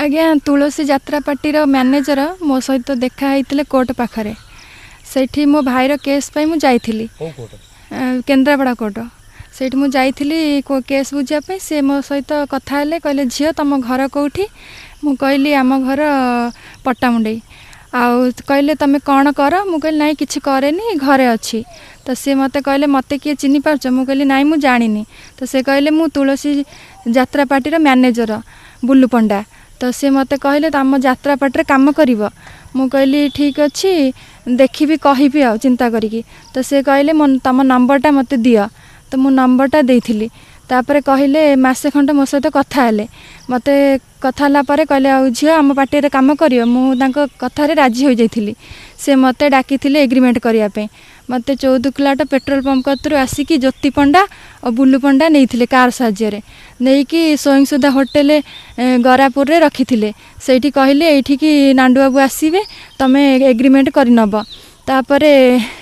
आज्ञा तुलसी यात्रा party manager मो सहित देखाई कोर्ट पाखरे से मो भाईर केस मु जाइली केन्द्रापड़ा कोर्ट से मुझे केस बुझापी सी मो सहित कथा कहले झील तुम घर कौटी मु कहली आम घर पट्टामुंडई आउ कहले तुम कौन कर मु कहली ना कि करे घरे अच्छी तो सी मत कहले मत किए चिन्ह पार्च मु कहली ना मु जानी तो से कहले मु तुलसी यात्रा पार्टी मैनेजर बुल्लू पंडा तो सी मत कहले तुम यात्रा पार्टी काम कर मु कहली ठीक अच्छी देखी कहि आ चिंता करी तो से कहले तुम नंबरटा मत दियो तो मु नंबरटा देइथिली तापर कहले मासे खंड मो सहित कथा हेले मते कथा ला परे कहले आ झियो आम पार्टी रे काम करियो मु तांको कथा रे राजी हो जाइथिली से मते डाकिथिले एग्रीमेंट करिया पे मते 14 किलोमीटर पेट्रोल पंप कतरु आसिकी ज्योति पंडा और बुल्लू पंडा नहीं कार साहाय्य नहीं कि स्वयं सुधा होटेल गरापुर रे रखिथिले सेठी कहले एठी की नांडू बाबू आसीबे तमे एग्रीमेंट करि नब तापरे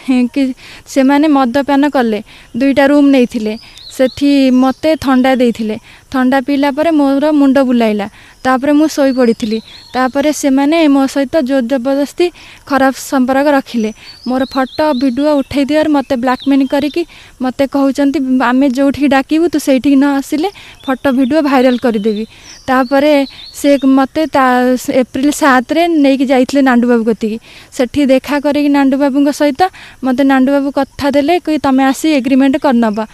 कि से माने मदपान कले 2टा रूम नहीं सेठी मते ठंडा देइथिले ठंडा पीला परे मोर मुंड बुलाइला तापरे मु सोई पड़ी तापरे से माने मो सहित जोर जबरदस्ती खराब संपर्क रखिले मोर फोटो वीडियो उठाई दियार मते ब्लैकमेल करिकी मते कहउचंती आमे जोठी डाकिबु तू सेठी न आसिले फोटो वीडियो वायरल करदेवी तापरे से मते एप्रिल 7 रे नेकी जाइथिले नांडू बाबू कतिकी सेठी देखा करिकी नांडू बाबू सहित मते नांडू बाबू कथा देले कि तमे आसी एग्रीमेंट करनबा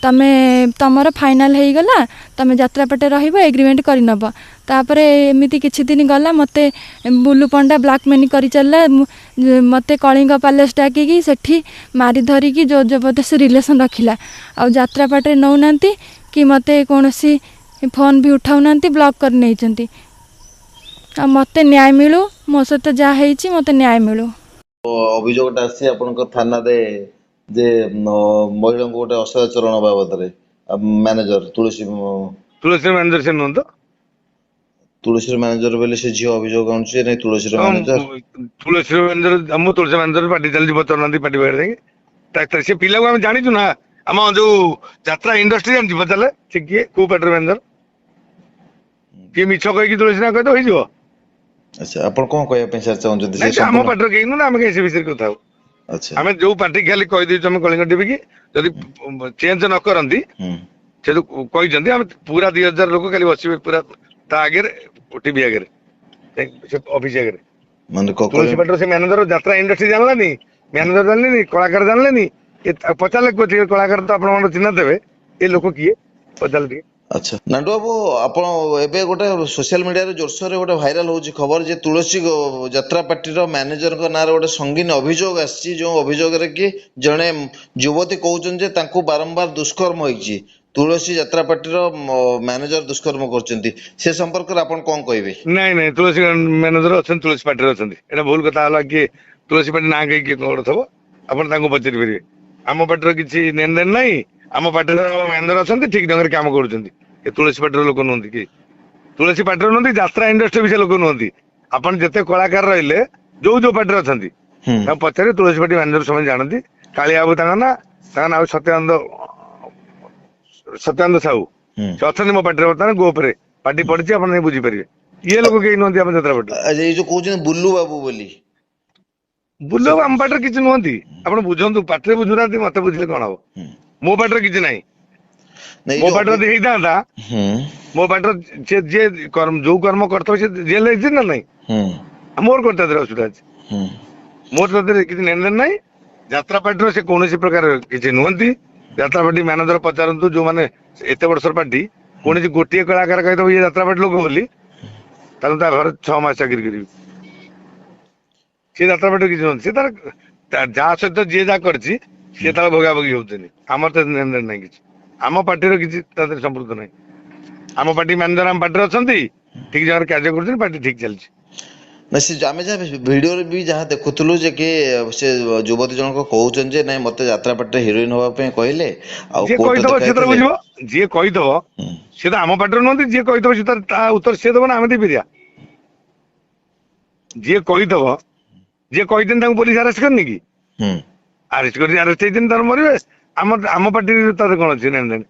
तमे तमर फाइनाल हो गला तमे यात्रा पटे रहिबो एग्रीमेंट करि नब तापरे एमिति किछि दिन गला मते बुल्लू पंडा ब्लैकमेल करि चलला मते कलिंग पैलेस डाकी सेठी मारी धरी की जो जबरदस्त रिलेशन रखिला आ यात्रा पटे नौ नांती कि मते कोनोसी फोन भी उठाउ नांती ब्लॉक कर नै चंती आ मते न्याय मिलू मो सहित जा हेछि मते न्याय मिलू अभियोगटा आसी आपनकर थाना रे जे महिला को गोटे असदाचरण बाबद मैनेजर तुलसी मैनेजर से नुह तो तुलसी मैनेजर बोले से झील अभियोग आनुचे नहीं तुलसी मैनेजर मैनेजर हम तुलसी मैनेजर पार्टी चलती पचार पार्टी बाहर से पिला को जानी ना आम जो यात्रा इंडस्ट्री जानती पचारे से किए को पार्टी मैनेजर किए मिछ कहीकि तुलसी ना कह तो हो अच्छा आप कौन कहते सर चाहते आम पार्टी कहीं ना आम कहीं से विषय कथा हो अच्छा आम जो पार्टी खाली कही देछु आम कलिंग टीवी की जदि चेंज न करंती से कहते आम पूरा 2000 लोक खाली बसबे पूरा आगे टीवी आगे ऑफिस आगे माने तुलसी पार्टी से मैनेजर यात्रा इंडस्ट्री जानलानी मैनेजर जानलेनी कलाकार जानलेनी पचारे कलाकार तो आप चिन्ह देवे ये लोक किए पचारे अच्छा नांडू बाबू आपण एबे गोटे सोशल मीडिया रे जोरसोर रे गोटे वायरल होची खबर जे तुलसी यात्रा पार्टी रो मैनेजर को नार गोटे संगीन अभियोग आसी जो अभियोग रे कि जणे युवती कहउचन जे तांको बारंबार दुष्कर्म होईची तुलसी यात्रा पार्टी रो मैनेजर दुष्कर्म करचंती से संपर्क रे आपण कोन कहबे नहीं नहीं तुलसी मैनेजर अछन तुलसी पार्टी रे अछन एटा भूल कथा हला कि तुलसी पार्टी ना कहि के करथबो आपण तांको पचरि परिबे आम पार्टी रो किछि लेन देन नहीं आम पार्टी रो मैनेजर अछन ठीक ढंग रे काम करूचंती ये तुलसी पार्टी लोक नुहति कि तुलसी पार्टी नुहति यात्रा इंडस्ट्री विषय लोक नुहति आपन जते कलाकार रहिले जो जो पार्टी अछंती ता पछरे तुलसी पार्टी मैनेजर समय जानती काली बाबू ताना ना सत्यानंद साहू से अछंती मो पार्टी बर्तमान गोप रे पार्टी पड़छि आपन नहीं बुझी परिबे ये लोक केही नुहति आपन यात्रा पार्टी ये जो कहउचन बुल्लू बाबू बोली बुल्लू हम पार्टी किछि नुहति आपन बुझंतु पार्टी बुझुनाती मते बुझले कोन हो मो पार्टी किछि नाही मो पार्टी था मो पार्टी जे कर्म जो कर्म करता से जेल ना नहीं मोर करता असुविधा अच्छे मोर किसी लेन देन नहीं यात्रा पार्टी से कौन प्रकार किसी नुहति यात्रा पार्टी मैनेजर पचारतु जो मैंने एत वर्ष पार्टी कौन गोटे कलाकार कहते ये यात्रा पार्टी लोक बोली घर 6 मास चाकरी करी यात्रा पार्टी किसी नुहति तार जहाँ सहित जी जहाँ कर भोगा भोगी होते आमर तो लेन देन नहीं किसी आम पार्टी किसी संपर्क नहीं आम पार्टी मैनेजर आम पार्टी अछंती ठीक जगह कार्य कर पार्टी ठीक चलछि ना से आमे जा वीडियो रे भी जहाँ देखुतलु जे के से युवती जन को कहउचन जे नहीं मते यात्रा पार्टी हीरोइन होबा पे कहले आ जे कहि दबो से तर बुझबो जे कहि दबो से त आम पार्टी नहति जे कहि दबो से तर उत्तर से दबो ना आमे दिबिरिया जे कहि दबो जे कहि दिन ताको पुलिस अरेस्ट करनी की अरेस्ट कर दिन तर मरिबे आम पार्टी तर कोन अछि लेन देन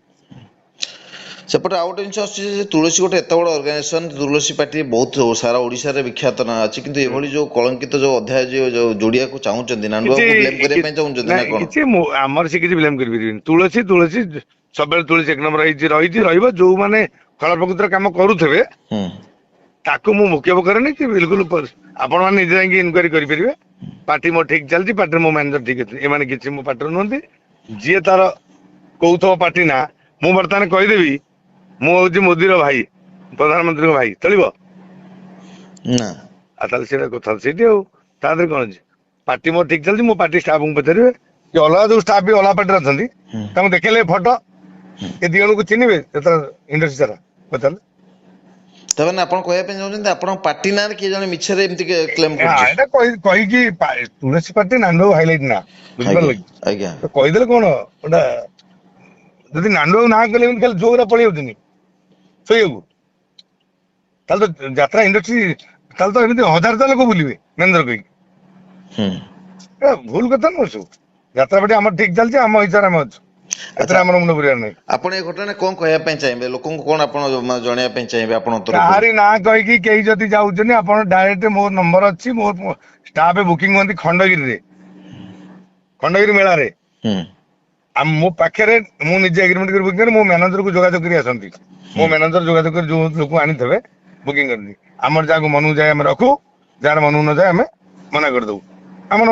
ସେପଟେ ଆଉ ଗୋଟେ ଜିନିଷ ଆସୁଛି ଯେ ତୁଳସୀ ଗୋଟେ ଏତେ ବଡ ଅର୍ଗାନାଇଜେସନ, ତୁଳସୀ ପାର୍ଟି ବହୁତ ସାରା ଓଡିଶାରେ ବିଖ୍ୟାତ ନାଁ ଅଛି, କିନ୍ତୁ ଏଭଳି ଯୋଉ କଳଙ୍କିତ ଯୋଉ ଅଧ୍ୟାୟ ଯୋଉ ଯୋଡିବାକୁ ଚାହୁଁଛନ୍ତି, ନାଣ୍ଡୁଆକୁ ବ୍ଲେମ କରିବା ପାଇଁ ଚାହୁଁଛନ୍ତି ନା କଣ? କିଛି ଆମର ସେ କିଛି ବ୍ଲେମ କରିପାରିବେନି। ତୁଳସୀ ସବୁବେଳେ ତୁଳସୀ ଏକ ନମ୍ବର ରହିଛି ରହିବ। ଯୋଉମାନେ ଫଳ ପ୍ରକୃତିର କାମ କରୁଥିବେ ତାକୁ ମୁଁ ମୁଖ୍ୟ କରେନି କି ବିଲକୁଲ। ଆପଣ ମାନେ ନିଜେ ଯାଇକି ଇନକ୍ୱାରି କରିପାରିବେ। ପାର୍ଟି ମୋ ଠିକ ଚାଲିଛି, ପାର୍ଟିରେ ମୋ ମ୍ୟାନେଜର ଠିକ ଅଛି, ଏମାନେ କିଛି ମୋ ପାର୍ଟିରେ ନୁହନ୍ତି। ଯିଏ ତାର କହୁଥିବ ପାର୍ଟି ନା, ମୁଁ ବର୍ତ୍ତମାନ କହିଦେବି ମୁଁ ହଉଛି ମୋଦିର ଭାଇ, ପ୍ରଧାନମନ୍ତ୍ରୀଙ୍କ ଭାଇ, ଚଳିବ? ନା। ଆଉ ତାହେଲେ ସେଇଟା କଥା ସେଇଠି। ଆଉ ତା ଦେହରେ କଣ ଅଛି? ପାର୍ଟି ମୋର ଠିକ ଚାଲିଛି, ମୋ ପାର୍ଟି ଷ୍ଟାଫଙ୍କୁ ପଚାରିବେ କି ଅଲଗା ଯୋଉ ଷ୍ଟାଫ ବି ଅଲଗା ପାର୍ଟିରେ ଅଛନ୍ତି ତାଙ୍କୁ ଦେଖେଇଲେ ଫଟୋ, ଏ ଦି ଜଣଙ୍କୁ ଚିହ୍ନିବେ ଯେତେବେଳେ ଇଣ୍ଡଷ୍ଟ୍ରି ସାରା ପଚାରିଲେ। ତାମାନେ ଆପଣ କହିବା ପାଇଁ ଚାହୁଁଛନ୍ତି ଆପଣଙ୍କ ପାର୍ଟି ନାଁରେ କିଏ ଜଣେ ମିଛରେ ଏମିତି କ୍ଲେମ କରୁଛି? ଏଇଟା କହିକି ତୁଳସୀ ପାର୍ଟି ନାଣ୍ଡୁ ହାଇଲାଇଟ ନା, ବୁଝିପାରିଲ କି? ଆଜ୍ଞା। କହିଦେଲେ କଣ ଗୋଟା, ଯଦି ନାଣ୍ଡୁ ନାଁ କଲେ ଏମିତି ଖାଲି ଯୋଉରା ପଳେଇ ଯାଉଛନ୍ତି ଶୋଇବାକୁ, ତାହେଲେ ତ ଯାତ୍ରା ଇଣ୍ଡଷ୍ଟ୍ରି, ତାହେଲେ ତ ଏମିତି ହଜାର ଲୋକ ବୁଲିବେ ମେନ୍ଦ୍ର କହିକି। ଭୁଲ କଥା ନୁହଁ ସବୁ। ଯାତ୍ରା ପାର୍ଟି ଆମର ଠିକ ଚାଲିଛି, ଆମ ହିସାବରେ ଆମେ ଅଛୁ, ଏଥିରେ ଆମର ମୁଣ୍ଡ ପୁରିବାର ନାହିଁ। ଆପଣ ଏ ଘଟଣା କଣ କହିବା ପାଇଁ ଚାହିଁବେ, ଲୋକଙ୍କୁ କଣ ଆପଣ ଜଣେଇବା ପାଇଁ ଚାହିଁବେ ଆପଣଙ୍କ ତରଫରୁ? କାହାରି ନାଁ କହିକି କେହି ଯଦି ଯାଉଛନ୍ତି, ଆପଣ ଡାଇରେକ୍ଟ ମୋ ନମ୍ବର ଅଛି, ମୋ ଷ୍ଟାଫ ବୁକିଂ ହୁଅନ୍ତି ଖଣ୍ଡଗିରିରେ, ଖଣ୍ଡଗିରି ମେଳାରେ। ମୋ ପାଖରେ ମୁଁ ନିଜେ ଏଗ୍ରିମେଣ୍ଟ କରି ବୁକିଂ କରେ, ମୋ ମ୍ୟାନେଜରକୁ ଯୋଗାଯୋଗ କରି ଆସନ୍ତି। ମୋ ମ୍ୟାନେଜର ଯୋଗାଯୋଗ କରି ଯୋଉ ଲୋକ ଆଣିଥିବେ ବୁକିଂ କରନ୍ତି। ଆମର ଯାହାକୁ ମନକୁ ଯାଏ ଆମେ ରଖୁ, ଯାହାର ମନକୁ ନ ଯାଏ ଆମେ ମନା କରିଦବୁ। ଆମର